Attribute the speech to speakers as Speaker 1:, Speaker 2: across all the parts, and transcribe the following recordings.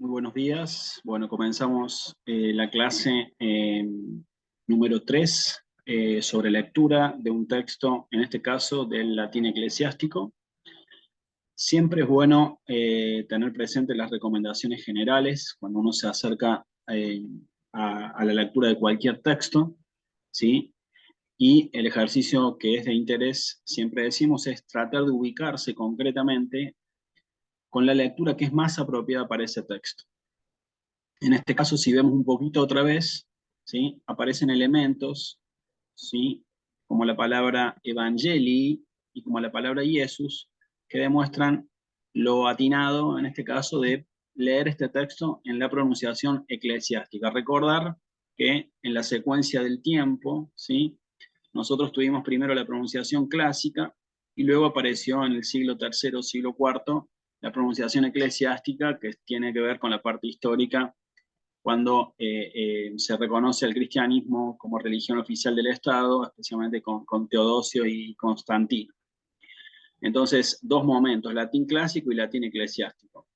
Speaker 1: Muy buenos días. Bueno, comenzamos la clase número 3 sobre lectura de un texto, en este caso del latín eclesiástico. Siempre es bueno tener presente las recomendaciones generales cuando uno se acerca a la lectura de cualquier texto, ¿sí? Y el ejercicio que es de interés, siempre decimos, es tratar de ubicarse concretamente con la lectura que es más apropiada para ese texto. En este caso, si vemos un poquito otra vez, ¿sí? Aparecen elementos, ¿sí? Como la palabra evangelii y como la palabra Jesús, que demuestran lo atinado, en este caso, de leer este texto en la pronunciación eclesiástica. Recordar que en la secuencia del tiempo, ¿sí? Nosotros tuvimos primero la pronunciación clásica y luego apareció en el siglo III, siglo IV, la pronunciación eclesiástica, que tiene que ver con la parte histórica cuando se reconoce al cristianismo como religión oficial del Estado, especialmente con Teodosio y Constantino. Entonces, dos momentos, latín clásico y latín eclesiástico.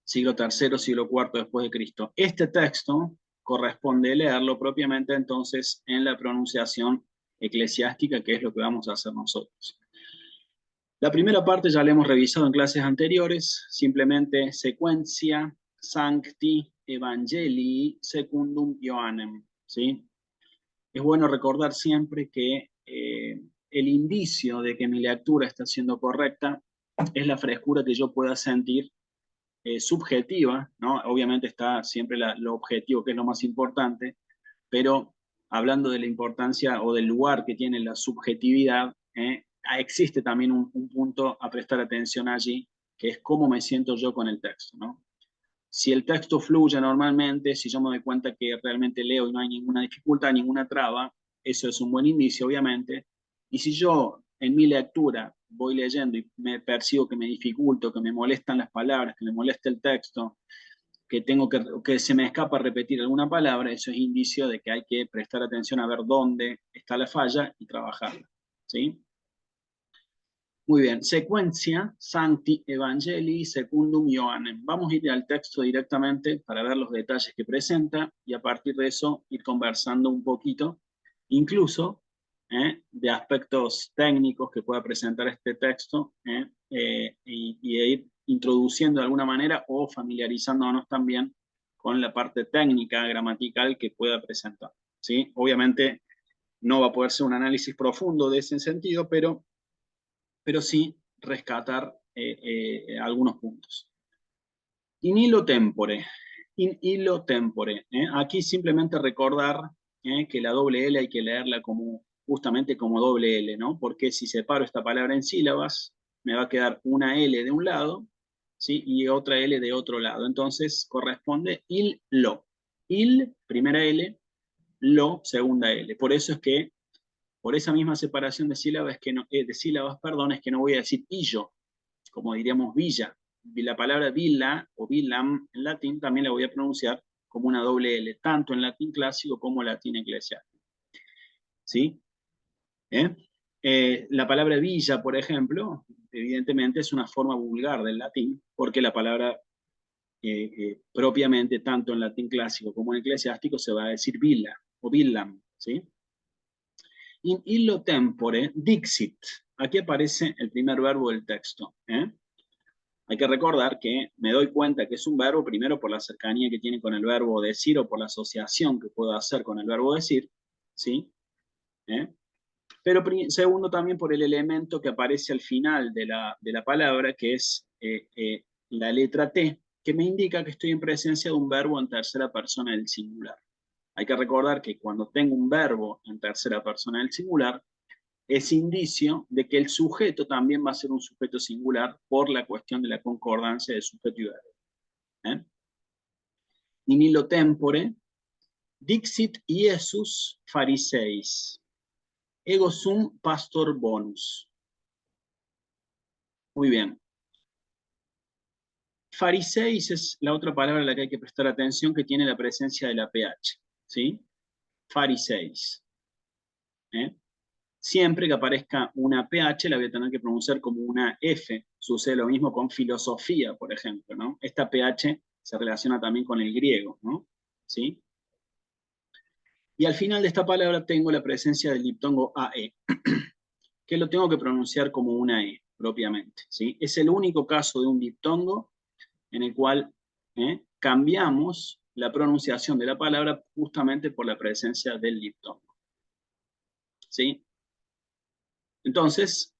Speaker 1: Siglo III, siglo IV después de Cristo. Este texto corresponde leerlo propiamente entonces en la pronunciación eclesiástica, que es lo que vamos a hacer nosotros. La primera parte ya la hemos revisado en clases anteriores, simplemente secuencia Sancti Evangelii Secundum Ioannem, ¿sí? Es bueno recordar siempre que el indicio de que mi lectura está siendo correcta es la frescura que yo pueda sentir subjetiva, ¿no? Obviamente está siempre lo objetivo, que es lo más importante, pero hablando de la importancia o del lugar que tiene la subjetividad, existe también un punto a prestar atención allí, que es cómo me siento yo con el texto, ¿no? Si el texto fluye normalmente, si yo me doy cuenta que realmente leo y no hay ninguna dificultad, ninguna traba, eso es un buen indicio, obviamente. Y si yo en mi lectura voy leyendo y me percibo que me dificulto, que me molestan las palabras, que me molesta el texto, que se me escapa repetir alguna palabra, eso es indicio de que hay que prestar atención a ver dónde está la falla y trabajarla, ¿sí? Muy bien, secuencia Sancti Evangelii Secundum Ioannem. Vamos a ir al texto directamente para ver los detalles que presenta y a partir de eso ir conversando un poquito, incluso de aspectos técnicos que pueda presentar este texto y ir introduciendo de alguna manera o familiarizándonos también con la parte técnica, gramatical que pueda presentar, ¿sí? Obviamente no va a poder ser un análisis profundo de ese sentido, pero sí rescatar algunos puntos. In illo tempore. In illo tempore. Aquí simplemente recordar que la doble L hay que leerla como, justamente como doble L, ¿no? Porque si separo esta palabra en sílabas, me va a quedar una L de un lado, ¿sí? Y otra L de otro lado. Entonces corresponde il lo. Il, primera L, lo, segunda L. Por eso es que por esa misma separación de sílabas, perdón, es que no voy a decir illo, como diríamos villa. La palabra villa o villam en latín también la voy a pronunciar como una doble L, tanto en latín clásico como en latín eclesiástico. ¿Sí? La palabra villa, por ejemplo, evidentemente es una forma vulgar del latín, porque la palabra propiamente, tanto en latín clásico como en eclesiástico, se va a decir villa o villam. ¿Sí? In illo tempore dixit. Aquí aparece el primer verbo del texto. Hay que recordar que me doy cuenta que es un verbo, primero por la cercanía que tiene con el verbo decir o por la asociación que puedo hacer con el verbo decir, ¿sí? Pero segundo también por el elemento que aparece al final de la palabra, que es la letra T, que me indica que estoy en presencia de un verbo en tercera persona del singular. Hay que recordar que cuando tengo un verbo en tercera persona del singular, es indicio de que el sujeto también va a ser un sujeto singular por la cuestión de la concordancia de sujeto y verbo. In illo tempore, dixit Iesus Phariseis, ego sum pastor bonus. Muy bien. Phariseis es la otra palabra a la que hay que prestar atención, que tiene la presencia de la PH. ¿Sí? Phariseis. Siempre que aparezca una PH la voy a tener que pronunciar como una F. Sucede lo mismo con filosofía, por ejemplo, ¿no? Esta PH se relaciona también con el griego, ¿no? ¿Sí? Y al final de esta palabra tengo la presencia del diptongo AE, que lo tengo que pronunciar como una E, propiamente, ¿sí? Es el único caso de un diptongo en el cual cambiamos la pronunciación de la palabra justamente por la presencia del diptongo, ¿sí? Entonces,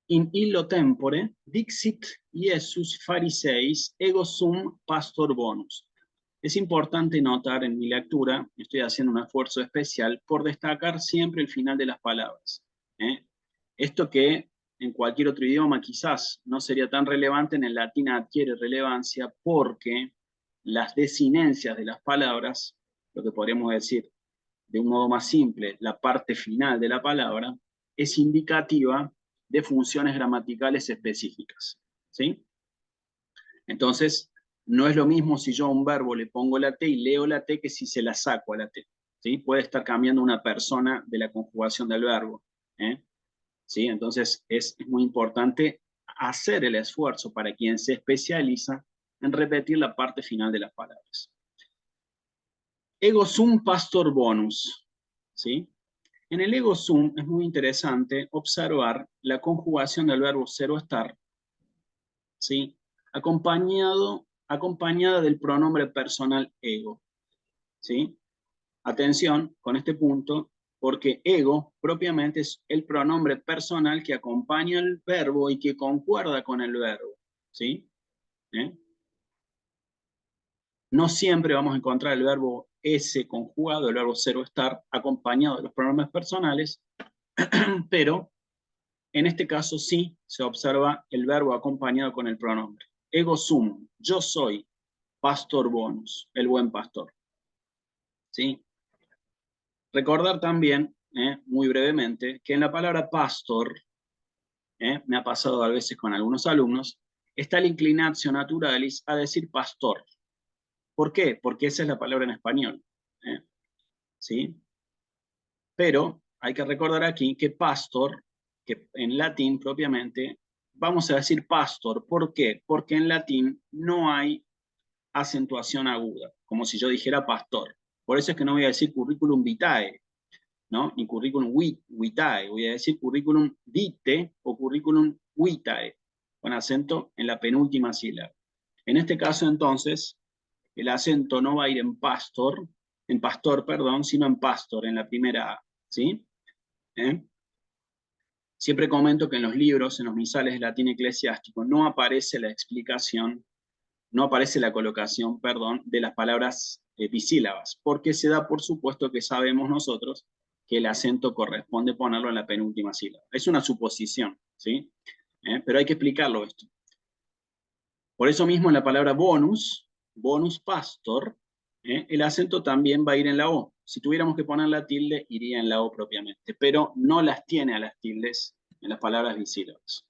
Speaker 1: in illo tempore, dixit Iesus Phariseis ego sum pastor bonus. Es importante notar en mi lectura, estoy haciendo un esfuerzo especial por destacar siempre el final de las palabras. Esto que en cualquier otro idioma quizás no sería tan relevante, en el latín adquiere relevancia porque las desinencias de las palabras, lo que podríamos decir de un modo más simple, la parte final de la palabra, es indicativa de funciones gramaticales específicas, ¿sí? Entonces, no es lo mismo si yo a un verbo le pongo la T y leo la T que si se la saco a la T, ¿sí? Puede estar cambiando una persona de la conjugación del verbo, ¿sí? Entonces, es muy importante hacer el esfuerzo para quien se especializa en repetir la parte final de las palabras. Ego sum pastor bonus, ¿sí? En el ego sum es muy interesante observar la conjugación del verbo ser o estar, ¿sí? Acompañada del pronombre personal ego, ¿sí? Atención con este punto, porque ego propiamente es el pronombre personal que acompaña el verbo y que concuerda con el verbo, ¿sí? No siempre vamos a encontrar el verbo ese conjugado, el verbo ser o estar, acompañado de los pronombres personales, pero en este caso sí se observa el verbo acompañado con el pronombre. Ego sum, yo soy pastor bonus, el buen pastor. ¿Sí? Recordar también, muy brevemente, que en la palabra pastor, me ha pasado a veces con algunos alumnos, está la inclinatio naturalis a decir pastor. ¿Por qué? Porque esa es la palabra en español. ¿Sí? Pero hay que recordar aquí que pastor, que en latín propiamente, vamos a decir pastor. ¿Por qué? Porque en latín no hay acentuación aguda, como si yo dijera pastor. Por eso es que no voy a decir curriculum vitae, ¿no? Ni curriculum vitae, voy a decir curriculum vitae o curriculum vitae, con acento en la penúltima sílaba. En este caso, entonces, el acento no va a ir en pastor, perdón, sino en pastor, en la primera A, ¿sí? Siempre comento que en los libros, en los misales de latín eclesiástico, no aparece la explicación, no aparece la colocación, perdón, de las palabras bisílabas, porque se da por supuesto que sabemos nosotros que el acento corresponde ponerlo en la penúltima sílaba. Es una suposición, ¿sí? Pero hay que explicarlo esto. Por eso mismo en la palabra bonus pastor, el acento también va a ir en la O. Si tuviéramos que poner la tilde, iría en la O propiamente, pero no las tiene a las tildes en las palabras bisílabas.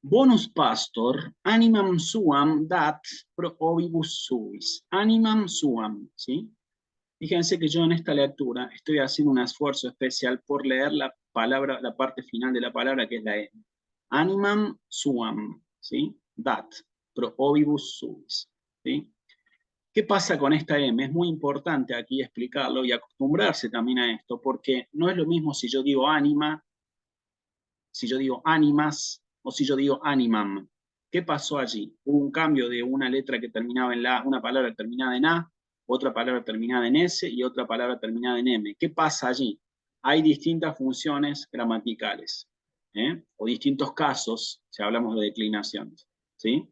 Speaker 1: Bonus pastor, animam suam dat pro ovibus suis. Animam suam, ¿sí? Fíjense que yo en esta lectura estoy haciendo un esfuerzo especial por leer la palabra, la parte final de la palabra, que es la E. Animam suam, ¿sí? Dat pro ovibus suis, ¿sí? ¿Qué pasa con esta M? Es muy importante aquí explicarlo y acostumbrarse también a esto, porque no es lo mismo si yo digo anima, si yo digo animas o si yo digo animam. ¿Qué pasó allí? Hubo un cambio de una letra que terminaba en la, una palabra terminada en A, otra palabra terminada en S y otra palabra terminada en M. ¿Qué pasa allí? Hay distintas funciones gramaticales, o distintos casos, si hablamos de declinaciones, ¿sí?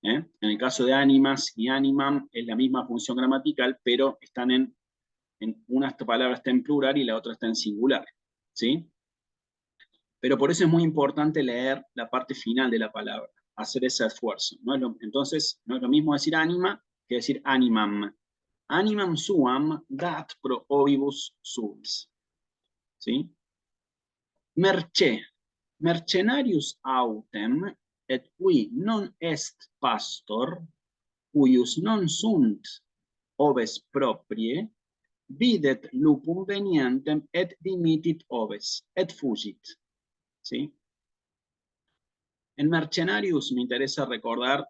Speaker 1: En el caso de animas y animam es la misma función gramatical, pero están en una palabra está en plural y la otra está en singular, ¿sí? Pero por eso es muy importante leer la parte final de la palabra, hacer ese esfuerzo. Entonces, no es lo mismo decir anima que decir animam. Animam suam dat pro ovibus suis. ¿Sí? Merce. Mercenarius autem, et qui non est pastor, cuius non sunt oves proprie, videt lupum venientem et dimitit oves, et fugit. ¿Sí? En Mercenarius me interesa recordar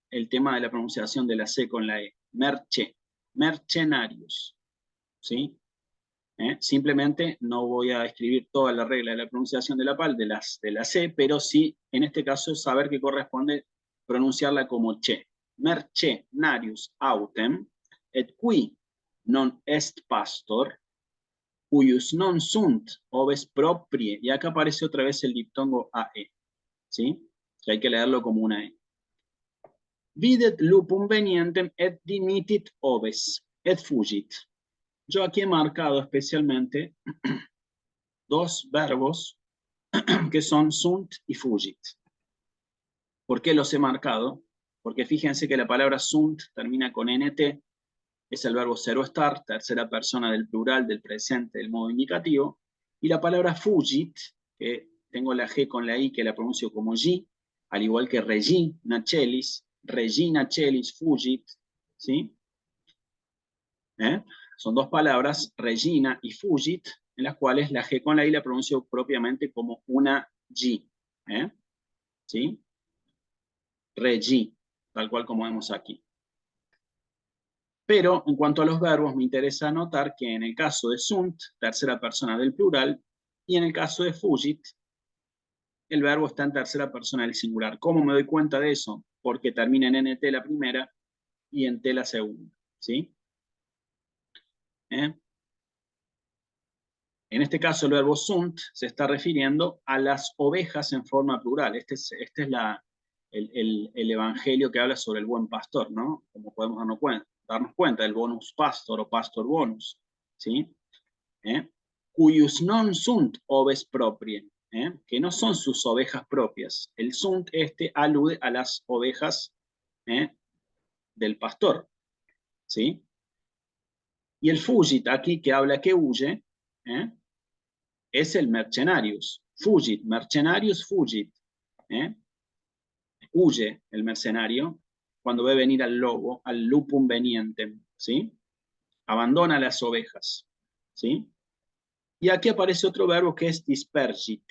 Speaker 1: el tema de la pronunciación de la C con la E. Mercenarios. ¿Sí? Simplemente no voy a escribir toda la regla de la pronunciación de la PAL, de la C, pero sí, en este caso, saber que corresponde pronunciarla como che. Mercenarius autem, et qui non est pastor, cuius non sunt oves proprie. Y acá aparece otra vez el diptongo AE. ¿Sí? Que hay que leerlo como una E. Videt lupum venientem et dimitit oves, et fugit. Yo aquí he marcado especialmente dos verbos que son sunt y fugit. ¿Por qué los he marcado? Porque fíjense que la palabra sunt termina con nt, es el verbo ser o estar, tercera persona del plural, del presente, del modo indicativo, y la palabra fugit, que tengo la G con la I que la pronuncio como G, al igual que regina celis, fugit, ¿sí? Son dos palabras, regina y fugit, en las cuales la G con la I la pronuncio propiamente como una G. ¿Sí? Regi, tal cual como vemos aquí. Pero en cuanto a los verbos, me interesa anotar que en el caso de sunt, tercera persona del plural, y en el caso de fugit, el verbo está en tercera persona del singular. ¿Cómo me doy cuenta de eso? Porque termina en nt la primera y en t la segunda. ¿Sí? En este caso, el verbo sunt se está refiriendo a las ovejas en forma plural. Este es el evangelio que habla sobre el buen pastor, ¿no? Como podemos darnos cuenta, el bonus pastor o pastor bonus, ¿sí? Cuius non sunt oves proprie, que no son sus ovejas propias. El sunt alude a las ovejas del pastor, ¿sí? Y el fugit aquí, que habla que huye, es el mercenarius. Fugit, mercenarius fugit. Huye el mercenario cuando ve venir al lobo, al lupum venientem, ¿sí? Abandona las ovejas, ¿sí? Y aquí aparece otro verbo que es dispergit,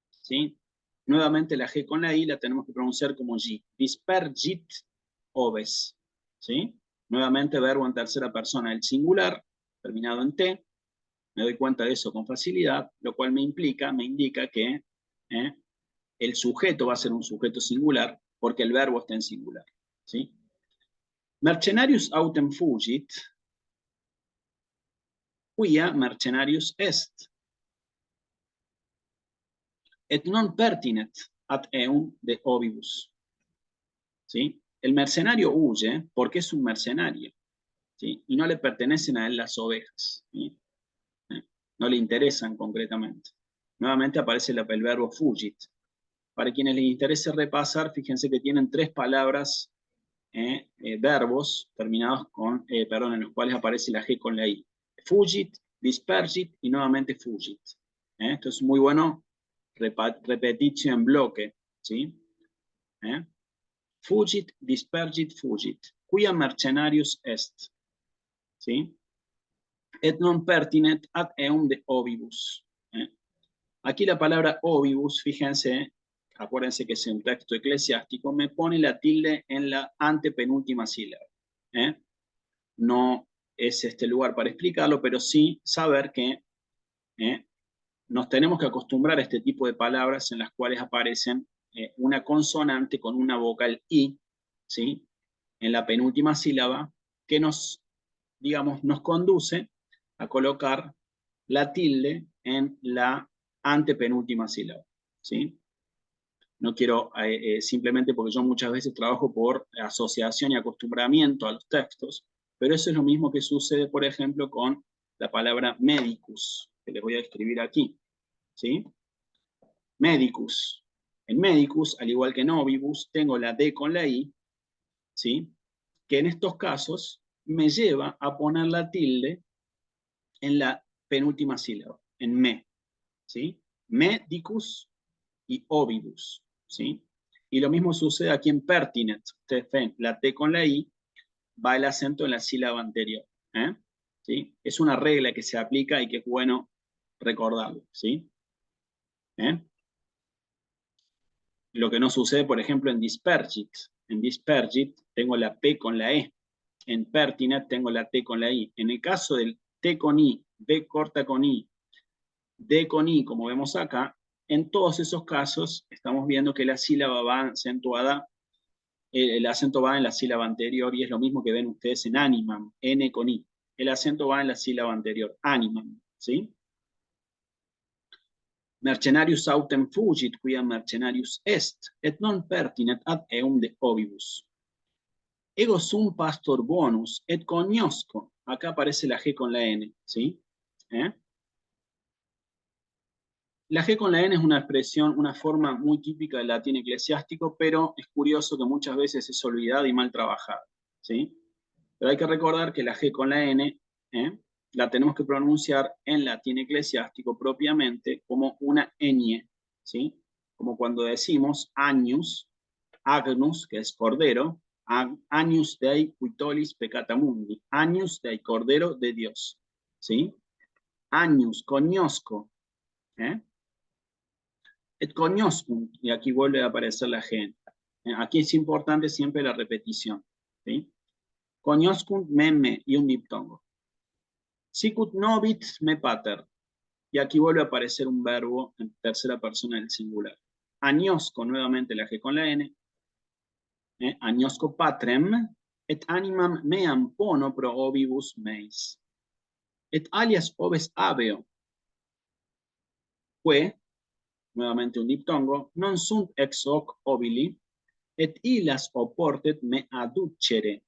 Speaker 1: ¿sí? Nuevamente la G con la I la tenemos que pronunciar como G. Dispergit oves, ¿sí? Nuevamente verbo en tercera persona del singular, terminado en T. Me doy cuenta de eso con facilidad, lo cual me indica que el sujeto va a ser un sujeto singular porque el verbo está en singular. ¿Sí? Mercenarius autem fugit, quia mercenarius est, et non pertinet ad eum de ovibus. ¿Sí? El mercenario huye porque es un mercenario, ¿sí? Y no le pertenecen a él las ovejas, ¿sí? No le interesan concretamente. Nuevamente aparece el verbo fugit. Para quienes les interese repasar, fíjense que tienen tres palabras, verbos terminados con, en los cuales aparece la G con la I. Fugit, dispergit y nuevamente fugit. Esto es muy bueno, repetitio en bloque, ¿sí? Fugit, dispergit, fugit. Quia mercenarius est, ¿sí? Et non pertinet ad eum de ovibus. Aquí la palabra ovibus, fíjense, acuérdense que es un texto eclesiástico, me pone la tilde en la antepenúltima sílaba. No es este lugar para explicarlo, pero sí saber que nos tenemos que acostumbrar a este tipo de palabras en las cuales aparecen una consonante con una vocal I, ¿sí? En la penúltima sílaba, que nos, digamos, nos conduce a colocar la tilde en la antepenúltima sílaba, ¿sí? No quiero, simplemente porque yo muchas veces trabajo por asociación y acostumbramiento a los textos, pero eso es lo mismo que sucede, por ejemplo, con la palabra medicus, que les voy a escribir aquí, ¿sí? Medicus. En medicus, al igual que en ovibus, tengo la D con la I, ¿sí? Que en estos casos me lleva a poner la tilde en la penúltima sílaba, en me, ¿sí? Medicus y ovibus, ¿sí? Y lo mismo sucede aquí en pertinet. Ustedes ven, la T con la I, va el acento en la sílaba anterior, ¿sí? Es una regla que se aplica y que es bueno recordarlo, ¿sí? Lo que no sucede, por ejemplo, en dispergit. En dispergit tengo la P con la E. En pertinent tengo la T con la I. En el caso del T con I, B corta con I, D con I, como vemos acá, en todos esos casos estamos viendo que la sílaba va acentuada, el acento va en la sílaba anterior, y es lo mismo que ven ustedes en animam, N con I. El acento va en la sílaba anterior, animam, ¿sí? Mercenarius autem fugit, quia mercenarius est, et non pertinet ad eum de ovibus. Ego sum pastor bonus, et cognosco. Acá aparece la G con la N, ¿sí? La G con la N es una expresión, una forma muy típica del latín eclesiástico, pero es curioso que muchas veces es olvidada y mal trabajada, ¿sí? Pero hay que recordar que la G con la N, la tenemos que pronunciar en latín eclesiástico propiamente como una ñ, ¿sí? Como cuando decimos agnus, agnus, que es cordero, agnus Dei qui tollis peccata mundi, agnus Dei, cordero de Dios, ¿sí? Agnus, cognosco, et cognoscunt, y aquí vuelve a aparecer la G. Aquí es importante siempre la repetición, ¿sí? Cognoscunt me, y un diptongo. Sicut nobit me pater, y aquí vuelve a aparecer un verbo en tercera persona del singular. Agnosco, nuevamente la G con la N, agnosco patrem, et animam meam pono pro ovibus meis. Et alias oves habeo, que, nuevamente un diptongo, non sunt ex hoc obili, et illas oportet me aducere.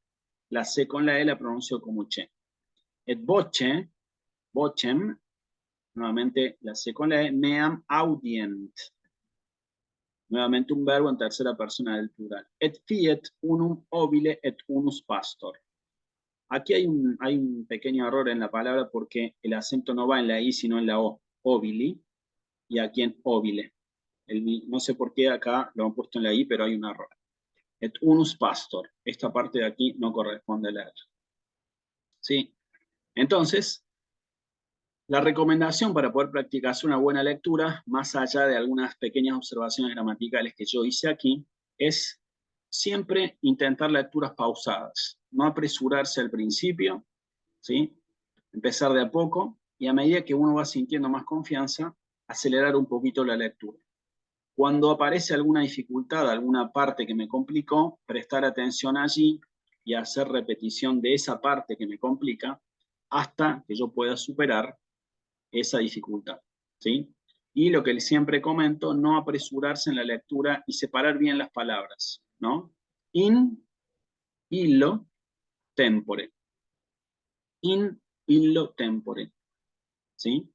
Speaker 1: La C con la E la pronuncio como che. Et voce, vocem, nuevamente la C con la E, meam audient. Nuevamente un verbo en tercera persona del plural. Et fiet unum obile et unus pastor. Aquí hay un pequeño error en la palabra porque el acento no va en la I sino en la O. Obili, y aquí en obile. No sé por qué acá lo han puesto en la I, pero hay un error. Et unus pastor. Esta parte de aquí no corresponde a leer. ¿Sí? Entonces, la recomendación para poder practicar una buena lectura, más allá de algunas pequeñas observaciones gramaticales que yo hice aquí, es siempre intentar lecturas pausadas. No apresurarse al principio, ¿sí? Empezar de a poco, y a medida que uno va sintiendo más confianza, acelerar un poquito la lectura. Cuando aparece alguna dificultad, alguna parte que me complicó, prestar atención allí y hacer repetición de esa parte que me complica hasta que yo pueda superar esa dificultad, ¿sí? Y lo que siempre comento, no apresurarse en la lectura y separar bien las palabras, ¿no? In, illo, tempore. In, illo, tempore, ¿sí?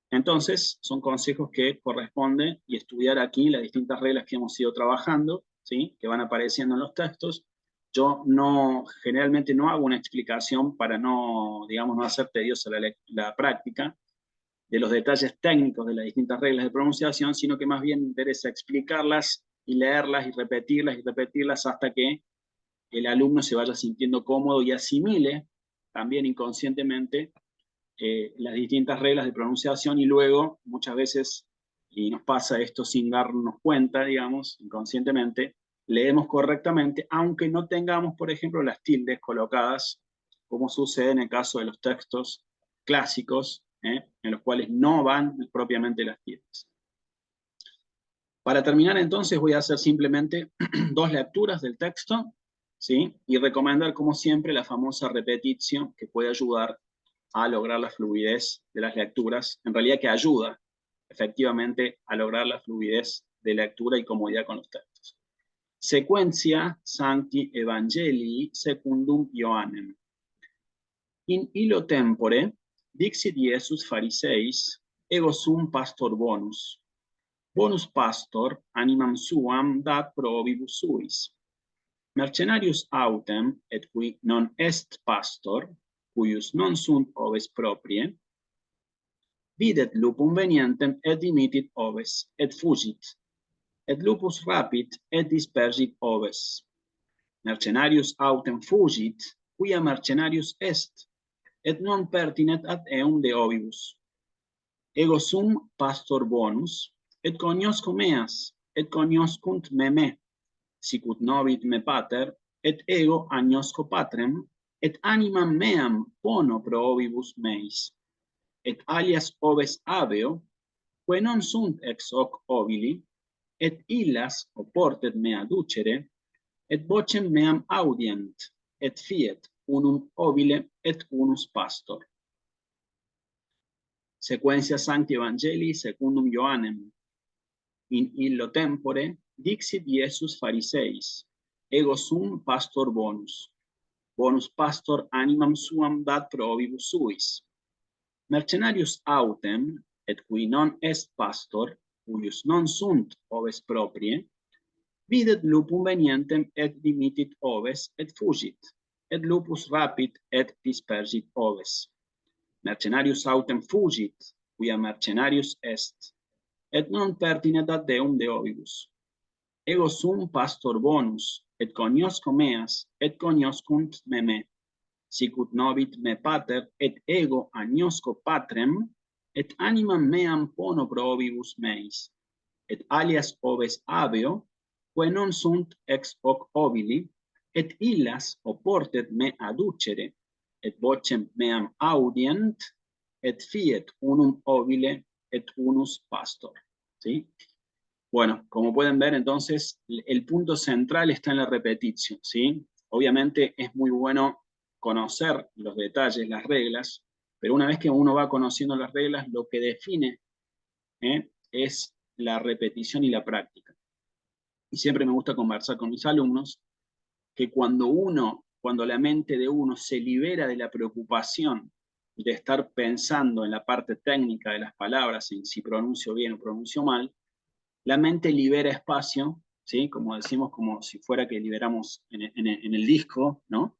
Speaker 1: Entonces, son consejos que corresponde y estudiar aquí las distintas reglas que hemos ido trabajando, ¿sí? Que van apareciendo en los textos. Yo generalmente no hago una explicación para no, digamos, no hacer tediosa la práctica de los detalles técnicos de las distintas reglas de pronunciación, sino que más bien me interesa explicarlas y leerlas y repetirlas hasta que el alumno se vaya sintiendo cómodo y asimile también inconscientemente las distintas reglas de pronunciación, y luego muchas veces, y nos pasa esto sin darnos cuenta, digamos, inconscientemente, leemos correctamente, aunque no tengamos, por ejemplo, las tildes colocadas, como sucede en el caso de los textos clásicos, en los cuales no van propiamente las tildes. Para terminar, entonces, voy a hacer simplemente dos lecturas del texto, ¿sí? Y recomendar, como siempre, la famosa repetitio, que puede ayudar a lograr la fluidez de las lecturas, en realidad que ayuda efectivamente a lograr la fluidez de lectura y comodidad con los textos. Sequentia Sancti Evangelii secundum Ioannem. In illo tempore dixit Iesus Phariseis, ego sum pastor bonus. Bonus pastor animam suam dat pro ovibus suis. Mercenarius autem, et qui non est pastor, cuius non sunt oves proprie, videt lupum venientem et dimitit oves, et fugit, et lupus rapit et dispergit oves. Mercenarius autem fugit, quia mercenarius est, et non pertinet ad eum de ovibus. Ego sum pastor bonus, et cognosco meas, et cognoscunt me, sicut novit me pater, et ego agnosco patrem, et animam meam pono pro ovibus meis, et alias oves habeo, que non sunt ex hoc ovili, et illas oportet mea ducere, et vocem meam audient, et fiet unum ovile et unus pastor. Sequentia Sancti Evangelii secundum Ioannem. In illo tempore dixit Iesus Phariseis, ego sum pastor bonus. Bonus pastor animam suam dat pro ovibus suis. Mercenarius autem, et qui non est pastor, cuius non sunt oves proprie, videt lupum venientem et dimitit oves et fugit, et lupus rapit et dispersit oves. Mercenarius autem fugit, quia mercenarius est, et non pertinet ad Deum de ovibus. Ego sum pastor bonus, et cognosco meas, et cognoscunt me, sicut novit me pater, et ego agnosco patrem, et animam meam pono pro ovibus meis, et alias oves habeo, que non sunt ex hoc ovili, et illas oportet me aducere, et vocem meam audient, et fiet unum ovile et unus pastor. ¿Sí? Bueno, como pueden ver, entonces, el punto central está en la repetición, ¿sí? Obviamente es muy bueno conocer los detalles, las reglas, pero una vez que uno va conociendo las reglas, lo que define es la repetición y la práctica. Y siempre me gusta conversar con mis alumnos que cuando la mente de uno se libera de la preocupación de estar pensando en la parte técnica de las palabras, en si pronuncio bien o pronuncio mal, la mente libera espacio, ¿sí? Como decimos, como si fuera que liberamos en el disco, ¿no?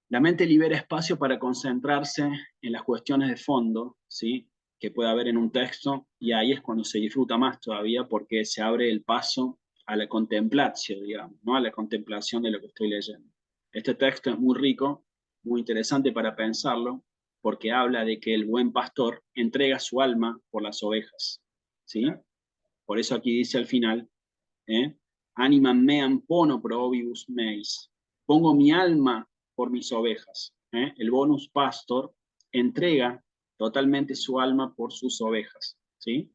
Speaker 1: La mente libera espacio para concentrarse en las cuestiones de fondo, ¿sí? Que puede haber en un texto, y ahí es cuando se disfruta más todavía, porque se abre el paso a la contemplación, digamos, ¿no? A la contemplación de lo que estoy leyendo. Este texto es muy rico, muy interesante para pensarlo, porque habla de que el buen pastor entrega su alma por las ovejas, ¿sí? Por eso aquí dice al final, animam meam pono pro ovibus meis, pongo mi alma por mis ovejas. El bonus pastor entrega totalmente su alma por sus ovejas, ¿sí?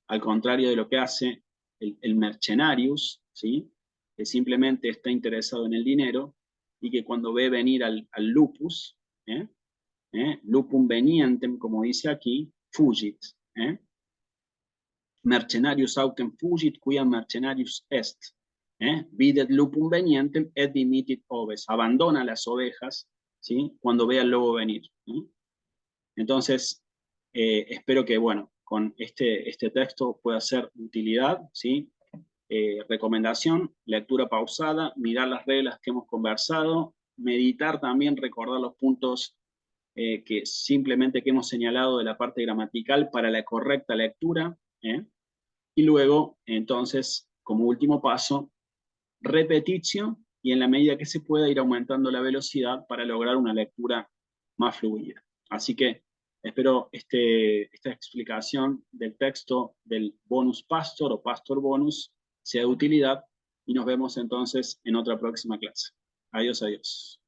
Speaker 1: Al contrario de lo que hace el mercenarius, ¿sí? Que simplemente está interesado en el dinero y que cuando ve venir al lupus, lupum venientem, como dice aquí, fugit. Mercenarius autem fugit, quia mercenarius est. Videt lupum venientem et dimitit oves. Abandona las ovejas, ¿sí? Cuando ve al lobo venir. Entonces, espero que, bueno, con este texto pueda ser de utilidad, ¿sí? Recomendación, lectura pausada, mirar las reglas que hemos conversado, meditar también, recordar los puntos que simplemente que hemos señalado de la parte gramatical para la correcta lectura, y luego, entonces, como último paso, repetición, y en la medida que se pueda ir aumentando la velocidad para lograr una lectura más fluida. Así que espero esta explicación del texto del bonus pastor o pastor bonus sea de utilidad, y nos vemos entonces en otra próxima clase. Adiós, adiós.